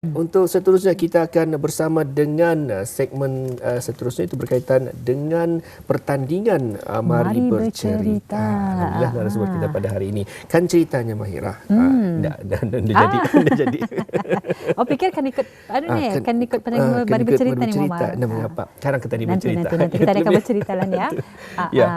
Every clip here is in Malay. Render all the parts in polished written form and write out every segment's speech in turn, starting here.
Untuk seterusnya kita akan bersama dengan segmen seterusnya itu berkaitan dengan pertandingan Mari Bercerita. Alhamdulillah narasumber kita pada hari ini. Kan ceritanya Mahirah. Dah jadi. Dah jadi. Oh fikir kan ikut kan ikut pertandingan Mari Bercerita ni Muhammad. Mengapa? Sekarang kita bercerita. Nanti kita akan bercerita lah ya. Ya.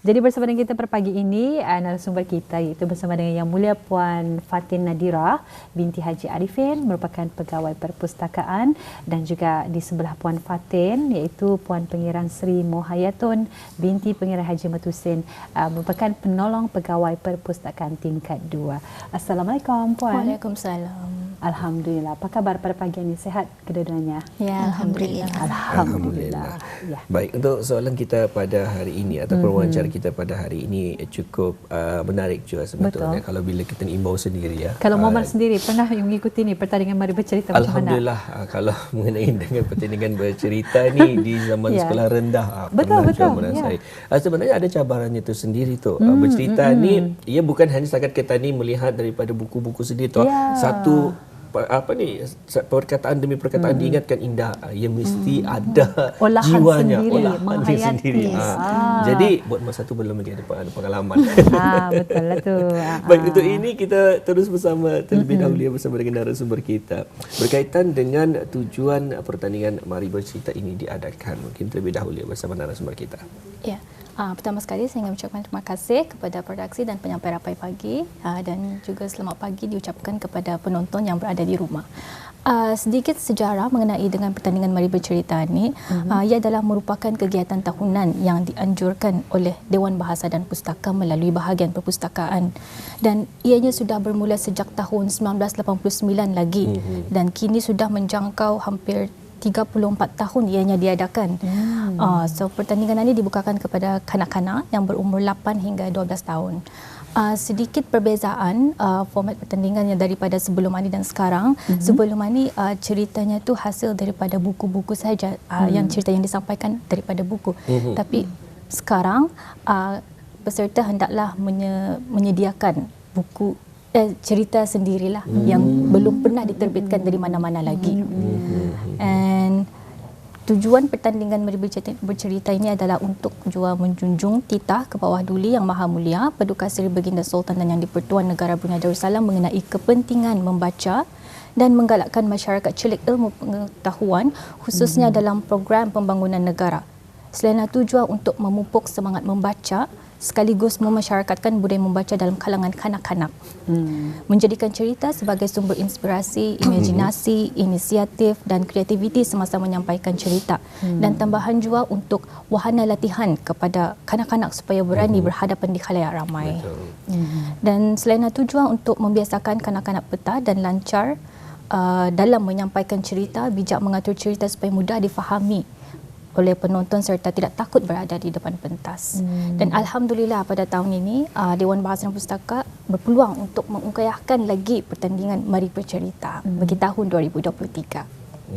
Jadi bersama dengan kita per pagi ini narasumber kita iaitu bersama dengan Yang Mulia Puan Fatin Nadira binti Haji Arifin, merupakan pegawai perpustakaan, dan juga di sebelah Puan Fatin iaitu Puan Pangeran Sri Mohayatun binti Pangeran Haji Matusin, merupakan penolong pegawai perpustakaan tingkat 2. Assalamualaikum Puan. Waalaikumsalam. Alhamdulillah. Apa khabar pada pagi ini? Sehat kedua-duanya? Ya, alhamdulillah. Alhamdulillah. Ya. Baik, untuk soalan kita pada hari ini atau wawancara kita pada hari ini cukup menarik juga sebetulnya. Betul. Kalau bila kita imbau sendiri ya. Kalau Muhammad sendiri pernah mengikuti ni pertandingan Mari Bercerita macam mana? Alhamdulillah, kalau mengenai dengan pertandingan bercerita ni di zaman sekolah rendah betul. saya. Sebenarnya ada cabarannya itu sendiri tu. Bercerita ni ia bukan hanya setakat kita ni melihat daripada buku-buku sendiri tu. Satu perkataan demi perkataan diingatkan indah, ia mesti ada olahan jiwanya, sendiri, olahan dia sendiri. Jadi buat masa tu belum lagi ada pengalaman. Betul lah tu. Baik, untuk ini kita terus bersama terlebih dahulu bersama dengan narasumber kita berkaitan dengan tujuan pertandingan Mari Bercerita ini diadakan. Mungkin terlebih dahulu bersama narasumber kita. Ya. Pertama sekali saya ingin mengucapkan terima kasih kepada produksi dan penyampai Rapai Pagi, dan juga selamat pagi diucapkan kepada penonton yang berada di rumah. Sedikit sejarah mengenai dengan pertandingan Mari Bercerita ini, ia adalah merupakan kegiatan tahunan yang dianjurkan oleh Dewan Bahasa dan Pustaka melalui bahagian perpustakaan, dan ianya sudah bermula sejak tahun 1989 lagi, dan kini sudah menjangkau hampir 34 tahun ianya diadakan. So pertandingan ini dibukakan kepada kanak-kanak yang berumur 8 hingga 12 tahun. Sedikit perbezaan format pertandingannya daripada sebelum ini dan sekarang. Sebelum ini ceritanya tu hasil daripada buku-buku saja, yang cerita yang disampaikan daripada buku. Tapi sekarang peserta hendaklah menyediakan buku cerita sendirilah yang belum pernah diterbitkan dari mana-mana lagi. And tujuan pertandingan Mari Bercerita ini adalah untuk juga menjunjung titah ke bawah duli Yang Maha Mulia Paduka Seri Baginda Sultan dan Yang di-Pertuan Negara Brunei Darussalam mengenai kepentingan membaca dan menggalakkan masyarakat celik ilmu pengetahuan, khususnya dalam program pembangunan negara. Selain itu juga untuk memupuk semangat membaca sekaligus memasyarakatkan budaya membaca dalam kalangan kanak-kanak. Menjadikan cerita sebagai sumber inspirasi, imajinasi, inisiatif dan kreativiti semasa menyampaikan cerita. Dan tambahan juga untuk wahana latihan kepada kanak-kanak supaya berani berhadapan di khalayak ramai. Dan selain itu juga untuk membiasakan kanak-kanak peta dan lancar dalam menyampaikan cerita, bijak mengatur cerita supaya mudah difahami oleh penonton serta tidak takut berada di depan pentas. Dan alhamdulillah pada tahun ini Dewan Bahasa dan Pustaka berpeluang untuk mengungkayahkan lagi pertandingan Mari Bercerita bagi tahun 2023.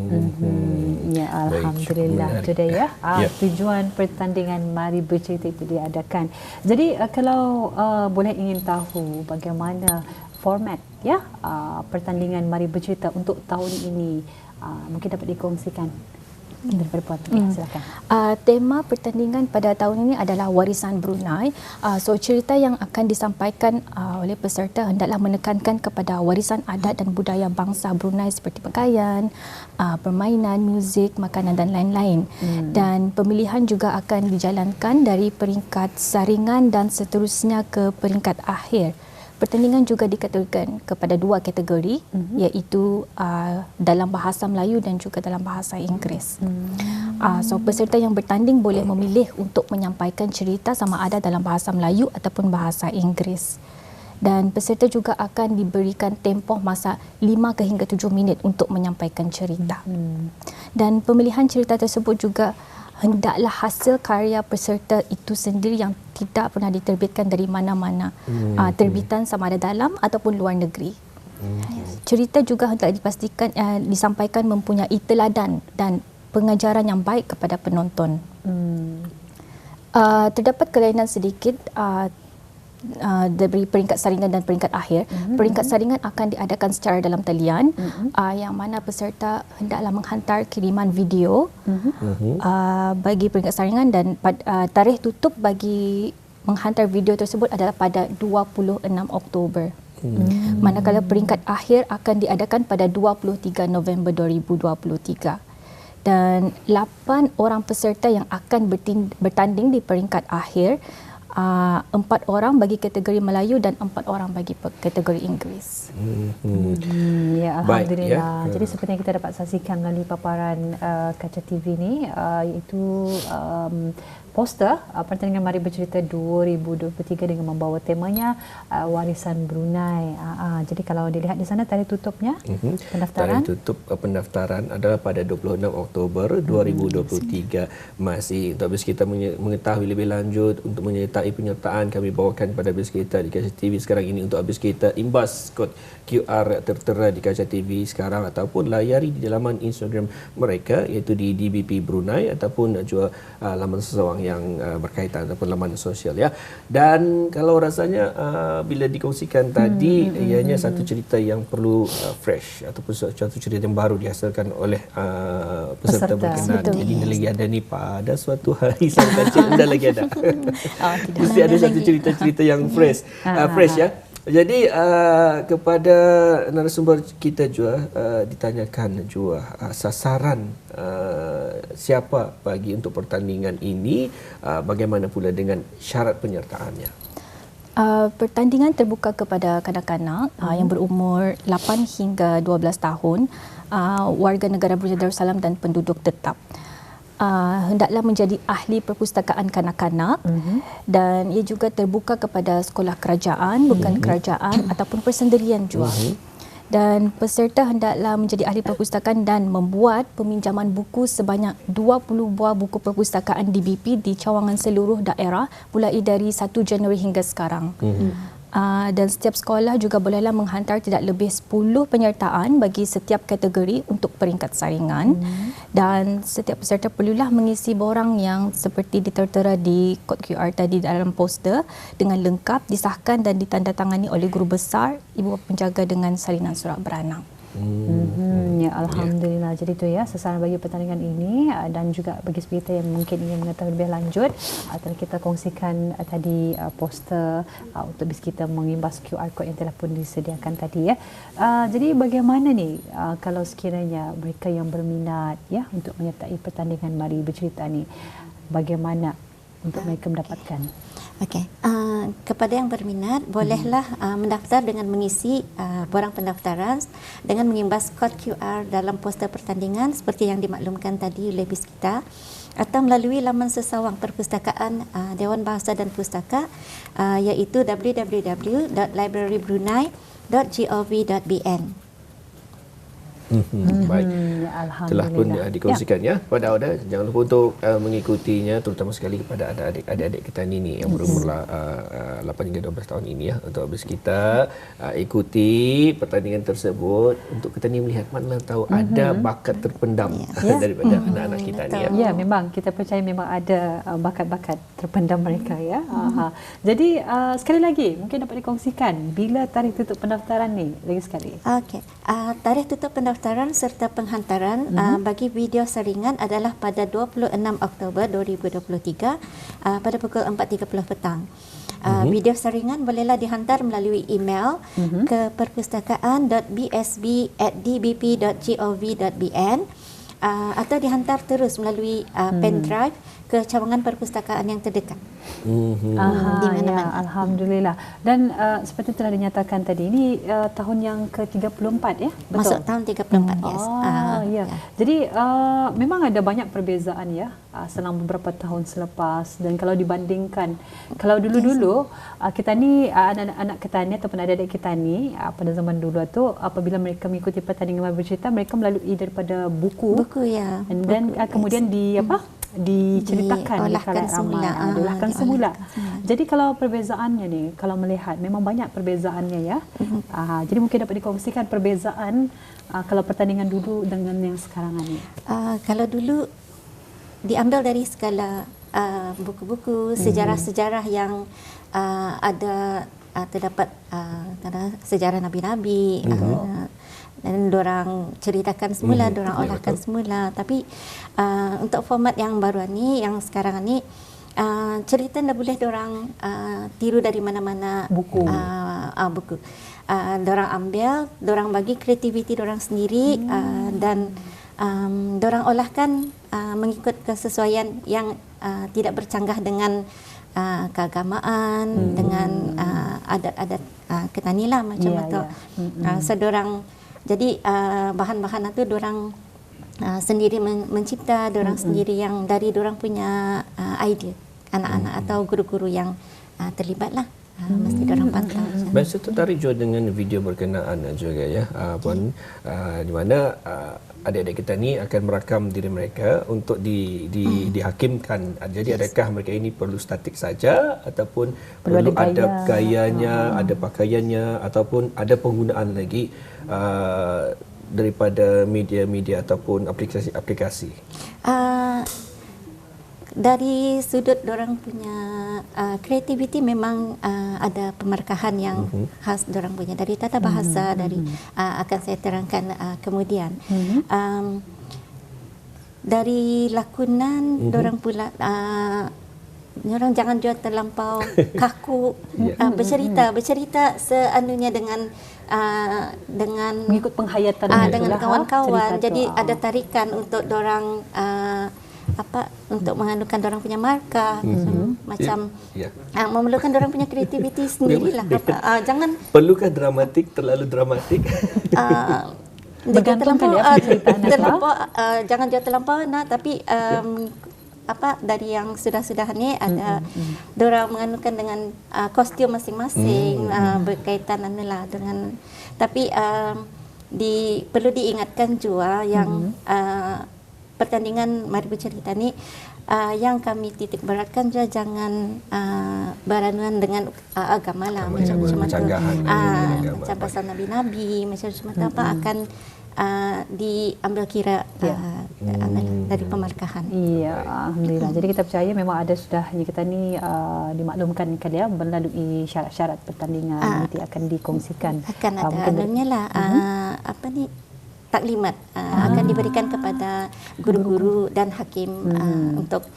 Ya, alhamdulillah. Itu dia ya. Tujuan pertandingan Mari Bercerita itu diadakan. Jadi kalau boleh ingin tahu bagaimana format pertandingan Mari Bercerita untuk tahun ini, mungkin dapat dikongsikan daripada Puan. Silakan. Tema pertandingan pada tahun ini adalah Warisan Brunei. So cerita yang akan disampaikan oleh peserta hendaklah menekankan kepada warisan adat dan budaya bangsa Brunei seperti pakaian, permainan, muzik, makanan dan lain-lain. Dan pemilihan juga akan dijalankan dari peringkat saringan dan seterusnya ke peringkat akhir. Pertandingan juga dikategorikan kepada 2 kategori, iaitu dalam bahasa Melayu dan juga dalam bahasa Inggeris. So peserta yang bertanding boleh memilih untuk menyampaikan cerita sama ada dalam bahasa Melayu ataupun bahasa Inggeris. Dan peserta juga akan diberikan tempoh masa 5 ke hingga 7 minit untuk menyampaikan cerita. Dan pemilihan cerita tersebut juga hendaklah hasil karya peserta itu sendiri yang tidak pernah diterbitkan dari mana-mana terbitan sama ada dalam ataupun luar negeri. Cerita juga hendak dipastikan disampaikan mempunyai teladan dan pengajaran yang baik kepada penonton. Terdapat kelainan sedikit dari peringkat saringan dan peringkat akhir. Peringkat saringan akan diadakan secara dalam talian, yang mana peserta hendaklah menghantar kiriman video bagi peringkat saringan, dan tarikh tutup bagi menghantar video tersebut adalah pada 26 Oktober. Manakala peringkat akhir akan diadakan pada 23 November 2023. Dan 8 orang peserta yang akan bertanding di peringkat akhir, 4 orang bagi kategori Melayu dan 4 orang bagi kategori Inggeris. Ya, Alhamdulillah. Jadi seperti yang kita dapat saksikan melalui paparan Kaca TV ni, iaitu poster pertandingan Mari Bercerita 2023 dengan membawa temanya Warisan Brunei. Jadi kalau dilihat di sana tarikh tutupnya pendaftaran. Tarikh tutup pendaftaran adalah pada 26 Oktober 2023. Masih untuk habis kita mengetahui lebih lanjut untuk menyertai penyertaan, kami bawakan pada habis kita di Kaca TV sekarang ini untuk habis kita imbas kod QR tertera di Kaca TV sekarang, ataupun layari di laman Instagram mereka iaitu di DBP Brunei, ataupun juga laman sesawang yang berkaitan ataupun laman sosial ya. Dan kalau rasanya bila dikongsikan tadi ianya satu cerita yang perlu fresh ataupun satu cerita yang baru dihasilkan oleh peserta berkenan. Jadi lagi ada ni pada suatu hari sang kancil dah lagi ada. Mesti ada satu cerita-cerita yang fresh ya. Jadi kepada narasumber kita juga ditanyakan juga sasaran siapa bagi untuk pertandingan ini, bagaimana pula dengan syarat penyertaannya? Pertandingan terbuka kepada kanak-kanak yang berumur 8 hingga 12 tahun, warga negara Brunei Darussalam dan penduduk tetap. Hendaklah menjadi ahli perpustakaan kanak-kanak, dan ia juga terbuka kepada sekolah kerajaan, bukan kerajaan ataupun persendirian juga. Dan peserta hendaklah menjadi ahli perpustakaan dan membuat peminjaman buku sebanyak 20 buah buku perpustakaan DBP di cawangan seluruh daerah mulai dari 1 Januari hingga sekarang. Dan setiap sekolah juga bolehlah menghantar tidak lebih 10 penyertaan bagi setiap kategori untuk peringkat saringan. Dan setiap peserta perlulah mengisi borang yang seperti ditertera di kod QR tadi dalam poster dengan lengkap, disahkan dan ditandatangani oleh guru besar, ibu bapa penjaga dengan salinan surat beranak. Ya, Alhamdulillah. Jadi itu ya sasaran bagi pertandingan ini, dan juga bagi kita yang mungkin ingin mengetahui lebih lanjut, telah kita kongsikan tadi poster untuk bis kita mengimbas QR code yang telah pun disediakan tadi ya. Jadi bagaimana ni kalau sekiranya mereka yang berminat ya untuk menyertai pertandingan Mari Bercerita ni, bagaimana untuk mereka mendapatkan? Okey, kepada yang berminat bolehlah mendaftar dengan mengisi borang pendaftaran dengan mengimbas kod QR dalam poster pertandingan seperti yang dimaklumkan tadi oleh BIS kita, atau melalui laman sesawang perpustakaan Dewan Bahasa dan Pustaka iaitu www.librarybrunei.gov.bn. Baik, telah pun dikongsikan ya pada Auda. Jangan lupa untuk mengikutinya, terutama sekali kepada adik-adik kita ini yang berumur 8 hingga 12 tahun ini ya, untuk habis kita ikuti pertandingan tersebut untuk kita ni melihat mana tahu ada bakat terpendam daripada anak-anak kita ni ya. Ya, memang kita percaya memang ada bakat-bakat terpendam mereka ya. Jadi sekali lagi mungkin dapat dikongsikan bila tarikh tutup pendaftaran ni lagi sekali. Okey, tarikh tutup pendaftaran serta penghantaran bagi video saringan adalah pada 26 Oktober 2023 pada pukul 4.30 petang. Video saringan bolehlah dihantar melalui email ke perpustakaan.bsb@dbp.gov.bn atau dihantar terus melalui pen drive ke cawangan perpustakaan yang terdekat. Di mana-mana. Ya, Alhamdulillah. Dan seperti telah dinyatakan tadi, ini tahun yang ke-34 ya? Betul? Masuk tahun 34, yes. Ya. Jadi memang ada banyak perbezaan ya selama beberapa tahun selepas. Dan kalau dibandingkan, kalau dulu-dulu kita ni, anak-anak kita ni ataupun adik-adik kita ni pada zaman dulu tu, apabila mereka mengikuti pertandingan Mari Bercerita, mereka melalui daripada buku. Ya. Dan kemudian diceritakan di kalangan ramai, diolahkan semula. Jadi kalau perbezaannya ni, kalau melihat memang banyak perbezaannya ya. Jadi mungkin dapat dikongsikan perbezaan kalau pertandingan dulu dengan yang sekarang ni. Kalau dulu diambil dari skala buku-buku sejarah-sejarah yang ada terdapat sejarah nabi-nabi. Dan dorang ceritakan semula, dorang olahkan semula. Tapi untuk format yang baru ni, yang sekarang ni, cerita dah boleh dorang tiru dari mana-mana buku. Dorang ambil, dorang bagi kreativiti dorang sendiri dan dorang olahkan mengikut kesesuaian yang tidak bercanggah dengan keagamaan, dengan adat-adat kita ni lah macam itu. So dorang jadi bahan-bahan itu dorang sendiri mencipta, dorang sendiri yang dari dorang punya idea, anak-anak atau guru-guru yang terlibat lah. Mesti dorang pantau. Saya tertarik juga dengan video berkenaan juga ya, Puan, di mana adik-adik kita ni akan merakam diri mereka untuk dihakimkan. Jadi adakah mereka ini perlu statik saja ataupun perlu ada gayanya, ada pakaiannya ataupun ada penggunaan lagi daripada media-media ataupun aplikasi-aplikasi? Dari sudut dorang punya kreativiti memang ada pemarkahan yang khas dorang punya dari tata bahasa, dari akan saya terangkan kemudian. Dari lakonan dorang pula orang jangan jual terlampau kaku, bercerita seanunya dengan mengikut penghayatan dengan kawan-kawan. Jadi ada tarikan untuk dorang untuk mengandungkan dorang punya markah, macam memerlukan dorang punya kreativiti sendirilah. Jangan perlukah dramatik, terlalu dramatik? Bergantung terlampau, jangan jual terlampau tapi dari yang sudah-sudah ni ada dorang mengandungkan dengan kostum masing-masing, berkaitan adalah dengan, tapi perlu diingatkan juga yang pertandingan Mari Bercerita ni yang kami titik beratkan juga jangan beranuan dengan agama lah, macam pasal nabi-nabi, macam apa akan diambil kira dari pemarkahan. Iya, alhamdulillah. Jadi kita percaya memang ada sudah kita ni dimaklumkan kali ya melalui syarat-syarat pertandingan nanti akan dikongsikan. Akan ada anunya lah taklimat akan diberikan kepada guru-guru dan hakim untuk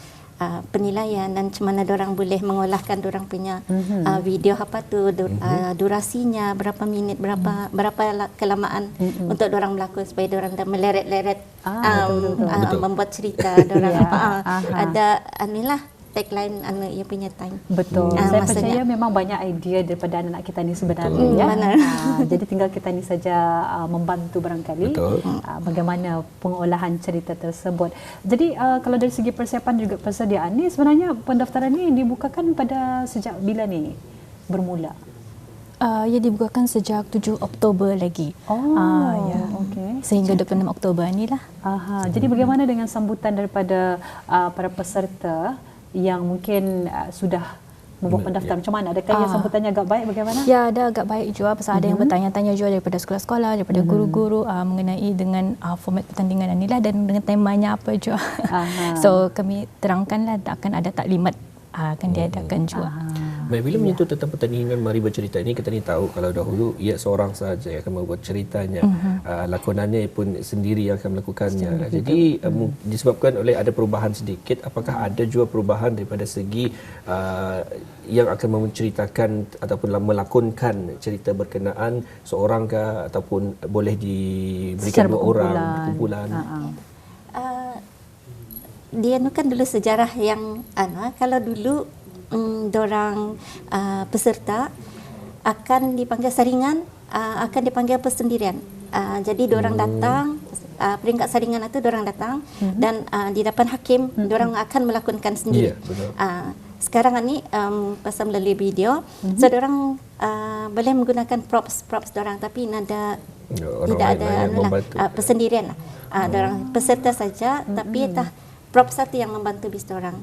penilaian dan macam mana dorang boleh mengolahkan dorang punya video apa tu, durasinya berapa minit, berapa kelamaan untuk dorang berlakon supaya dorang dah meleret-leret membuat cerita dorang ada anilah tagline ia punya time. Betul. Saya percaya memang banyak idea daripada anak-anak kita ni sebenarnya. Jadi tinggal kita ni saja membantu barangkali bagaimana pengolahan cerita tersebut. Jadi kalau dari segi persiapan juga persediaan ni sebenarnya pendaftaran ni dibukakan pada sejak bila ni bermula? Ia dibukakan sejak 7 Oktober lagi. Okey. Sehingga 26 Oktober inilah. Jadi bagaimana dengan sambutan daripada para peserta yang mungkin sudah membuat pendaftaran? Macam mana? Adakah yang sambutannya agak baik? Bagaimana? Ya, ada agak baik juga. Pasal ada yang bertanya-tanya juga daripada sekolah-sekolah, daripada guru-guru mengenai dengan format pertandingan inilah dan dengan temanya apa juga. So kami terangkanlah akan ada taklimat akan diadakan juga. Bila menyentuh tentang pertandingan Mari Bercerita ini, kita ni tahu kalau dahulu ia seorang sahaja yang akan membuat ceritanya, lakonannya pun sendiri yang akan melakukannya. Jadi disebabkan oleh ada perubahan sedikit, apakah ada juga perubahan daripada segi yang akan menceritakan ataupun melakonkan cerita berkenaan seorangkah ataupun boleh diberikan dua orang kumpulan? Dia kan dulu sejarah yang kalau dulu dorang peserta akan dipanggil saringan, akan dipanggil persendirian. Jadi dorang datang, peringkat saringan itu dorang datang dan di depan hakim dorang akan melakonkan sendiri. Sekarang ni pasal melalui video, so dorang boleh menggunakan props dorang, tapi tidak ada persendirian lah. Dorang peserta saja, tapi prop satu yang membantu bis dorang.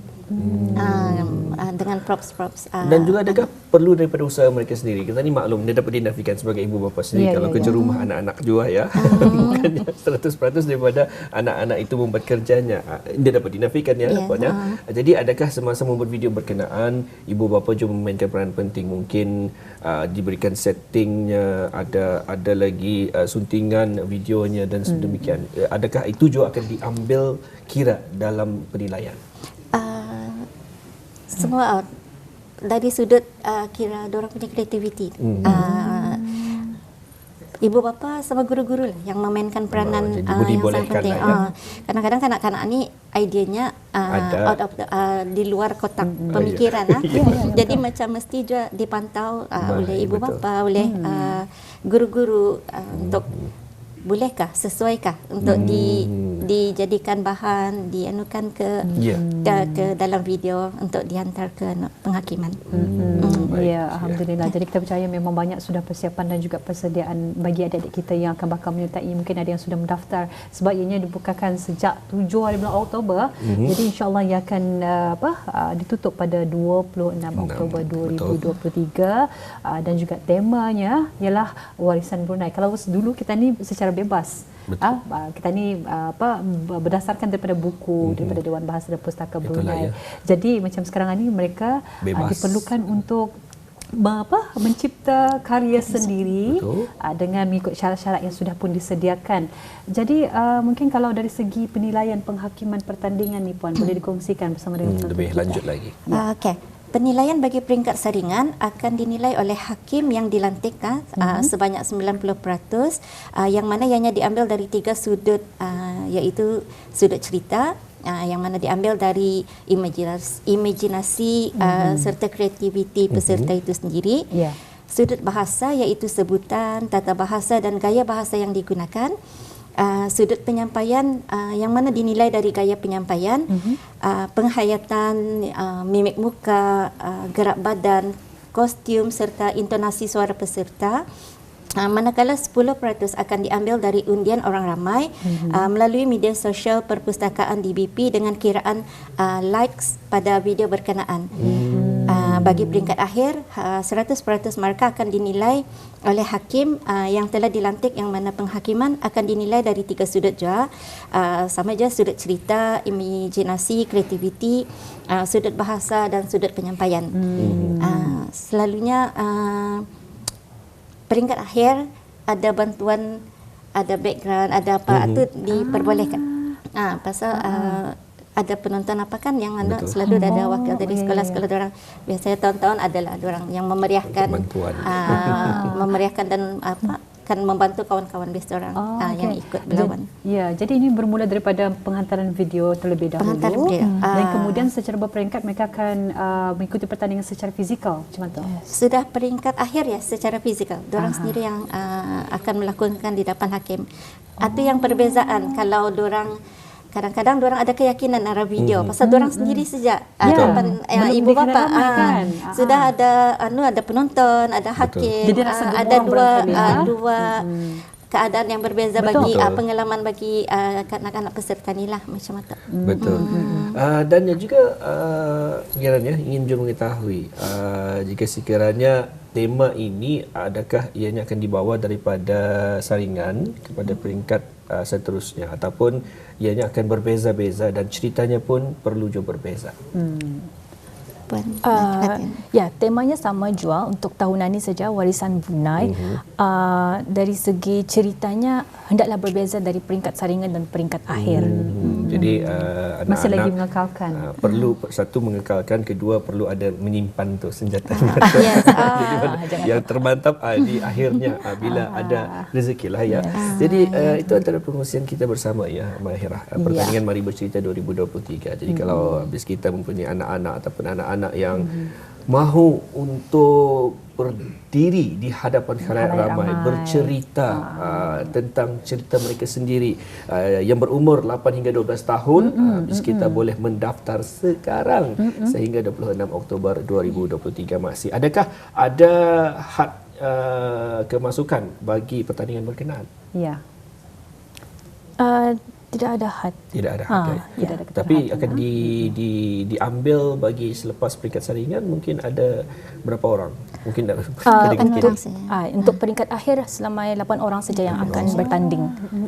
dengan props-props. Dan juga adakah perlu daripada usaha mereka sendiri? Kita ni maklum, dia dapat dinafikan sebagai ibu bapa sendiri kalau kerja rumah anak-anak jua ya. Bukannya 100% daripada anak-anak itu membuat kerjanya. Dia dapat dinafikan ya puannya. Jadi adakah semasa membuat video berkenaan ibu bapa juga memainkan peranan penting, mungkin diberikan settingnya, ada lagi suntingan videonya dan sedemikian. Adakah itu juga akan diambil kira dalam penilaian? Semua dari sudut kira dorang punya kreativiti. Ibu bapa sama guru-guru lah yang memainkan peranan yang sangat penting. Kadang-kadang kanak-kanak ni idenya out of the, di luar kotak pemikiran. Jadi macam mesti juga dipantau oleh ibu bapa, oleh guru-guru untuk bolehkah, sesuaikah untuk dijadikan bahan, dianukan ke dalam video untuk dihantar ke penghakiman. Ya, alhamdulillah. Jadi kita percaya memang banyak sudah persiapan dan juga persediaan bagi adik-adik kita yang akan bakal menyertai. Mungkin ada yang sudah mendaftar sebab ianya dibukakan sejak 7 hari bulan Oktober. Jadi insya-Allah ia akan ditutup pada 26 Oktober 2023 dan juga temanya ialah warisan Brunei. Kalau dulu kita ni secara bebas. Kita ni berdasarkan daripada buku daripada Dewan Bahasa dan Pustaka Brunei. Jadi macam sekarang ni mereka diperlukan untuk mencipta karya sendiri dengan mengikut syarat-syarat yang sudah pun disediakan. Jadi mungkin kalau dari segi penilaian penghakiman pertandingan ni puan boleh dikongsikan bersama dengan lebih lanjut lagi. Okey. Penilaian bagi peringkat saringan akan dinilai oleh hakim yang dilantik sebanyak 90%, yang mana ianya diambil dari 3 sudut, iaitu sudut cerita, yang mana diambil dari imajinasi serta kreativiti peserta itu sendiri. Sudut bahasa iaitu sebutan, tata bahasa dan gaya bahasa yang digunakan. Sudut penyampaian yang mana dinilai dari gaya penyampaian, penghayatan, mimik muka, gerak badan, kostum serta intonasi suara peserta. Manakala 10% akan diambil dari undian orang ramai melalui media sosial perpustakaan DBP dengan kiraan likes pada video berkenaan. Bagi peringkat akhir, 100% markah akan dinilai oleh hakim yang telah dilantik, yang mana penghakiman akan dinilai dari 3 sudut juga. Sama je sudut cerita, imajinasi, kreativiti, sudut bahasa dan sudut penyampaian. Selalunya peringkat akhir ada bantuan, ada background, ada apa itu diperbolehkan. Pasal ada penonton apa kan yang mana selalu ada wakil dari sekolah-sekolah orang. Biasanya tahun-tahun adalah orang yang memeriahkan, memeriahkan dan akan membantu kawan-kawan biasa orang yang ikut berlawan. Jadi ini bermula daripada penghantaran video terlebih dahulu dan kemudian secara berperingkat mereka akan mengikuti pertandingan secara fizikal macam mana tu? Sudah peringkat akhir ya secara fizikal. Diorang sendiri yang akan melakukan di depan hakim. Itu yang perbezaan kalau diorang kadang-kadang diorang ada keyakinan arah video pasal diorang sendiri sejak ibu bapa sudah ada penonton, ada hakim, ada dua keadaan yang berbeza bagi pengalaman bagi anak-anak peserta ni lah macam itu. Betul. Dan juga kiranya ingin juga mengetahui jika sekiranya tema ini adakah ianya akan dibawa daripada saringan kepada peringkat seterusnya ataupun ianya akan berbeza-beza dan ceritanya pun perlu juga berbeza. Temanya sama juga untuk tahunan ini saja, warisan Brunei. Dari segi ceritanya hendaklah berbeza dari peringkat saringan dan peringkat akhir. Jadi masih lagi mengekalkan. Perlu satu mengekalkan, kedua perlu ada menyimpan tu senjata. Yang termantap di akhirnya bila ada rezeki lah ya. Jadi itu antara promosian kita bersama ya Mahirah. Pertandingan Mari Bercerita 2023. Jadi kalau habis kita mempunyai anak-anak ataupun anak-anak yang mahu untuk berdiri di hadapan khalayak ramai, bercerita tentang cerita mereka sendiri yang berumur 8 hingga 12 tahun, kita boleh mendaftar sekarang sehingga 26 Oktober 2023 masih. Adakah ada had kemasukan bagi pertandingan berkenaan? Di tidak ada had. Tidak ada had. Tidak ada Tapi keterhatan, akan diambil bagi selepas peringkat saringan mungkin ada berapa orang? Mungkin tak Untuk peringkat akhir selama 8 orang saja yang akan bertanding.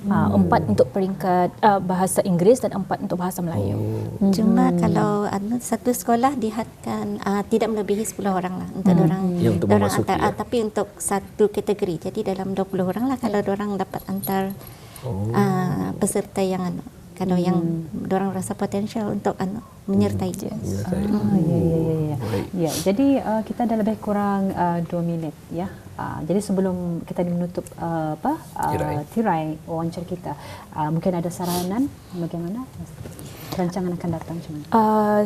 4 untuk peringkat bahasa Inggeris dan 4 untuk bahasa Melayu. Cuma kalau satu sekolah dihadkan tidak melebihi 10 orang lah untuk dorang. Ya, untuk Dorang memasuki, antar, tapi untuk satu kategori. Jadi dalam 20 orang lah kalau dorang dapat antar peserta yang kalau yang dorang rasa potensial untuk menyertai. Ya, jadi kita dah lebih kurang 2 minit ya. Jadi sebelum kita menutup tirai wawancara kita, mungkin ada saranan bagaimana rancangan akan datang macam mana?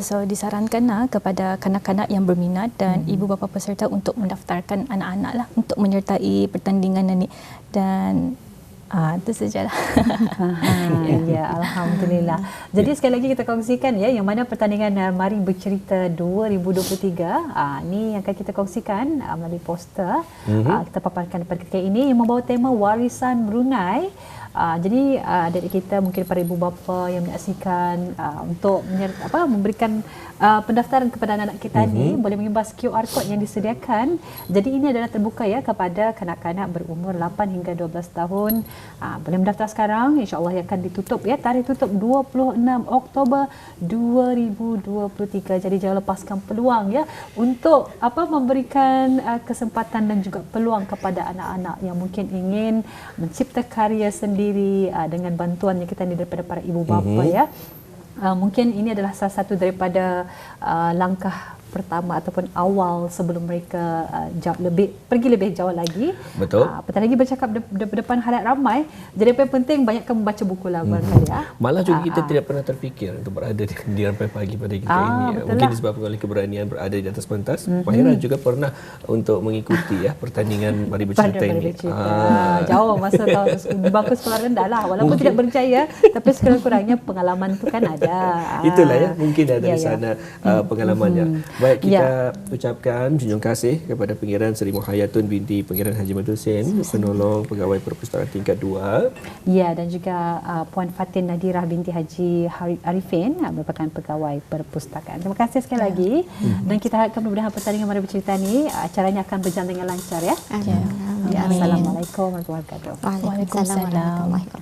So disarankan kepada kanak-kanak yang berminat dan ibu bapa peserta untuk mendaftarkan anak-anak lah untuk menyertai pertandingan ini, dan itu sajalah. Ya, alhamdulillah. Jadi sekali lagi kita kongsikan ya, yang mana pertandingan Mari Bercerita 2023 ni yang akan kita kongsikan melalui poster. Kita paparkan pada ketika ini yang membawa tema Warisan Brunei. Jadi adik kita, mungkin para ibu bapa yang menyaksikan, untuk memberikan pendaftaran kepada anak-anak kita ni boleh mengimbas QR code yang disediakan. Jadi ini adalah terbuka ya kepada kanak-kanak berumur 8 hingga 12 tahun. Boleh mendaftar sekarang, insya-Allah akan ditutup ya, tarikh tutup 26 Oktober 2023. Jadi jangan lepaskan peluang ya untuk memberikan kesempatan dan juga peluang kepada anak-anak yang mungkin ingin mencipta karya sendiri dengan bantuan yang kita ni daripada para ibu bapa ya. Mungkin ini adalah salah satu daripada langkah pertama ataupun awal sebelum mereka pergi lebih jauh lagi. Betul. Apatah lagi bercakap depan halayak ramai. Jadi yang penting banyakkan membaca buku lah barangkali ya. Malah juga kita tidak pernah terfikir untuk berada di rampai pagi pada kita ini. Mungkin disebabkan oleh keberanian berada di atas pentas. Mahira juga pernah untuk mengikuti pertandingan Mari Bercerita ini. Jauh masa tahun bangku sekolah rendah lah. Walaupun tidak berjaya, tapi sekurang-kurangnya pengalaman tu kan ada. Itulah ya, mungkin ada di sana pengalamannya. Baik, kita ucapkan junjung kasih kepada Pengiran Seri Muhayatun binti Pengiran Haji Madul Sen, penolong pegawai perpustakaan tingkat 2. Ya, dan juga Puan Fatin Nadirah binti Haji Arifin, merupakan pegawai perpustakaan. Terima kasih sekali lagi. Dan kita harapkan mudah-mudahan pertandingan Mari Bercerita ni acaranya akan berjalan dengan lancar ya. Ya. Assalamualaikum warahmatullahi wabarakatuh. Waalaikumsalam warahmatullahi wabarakatuh.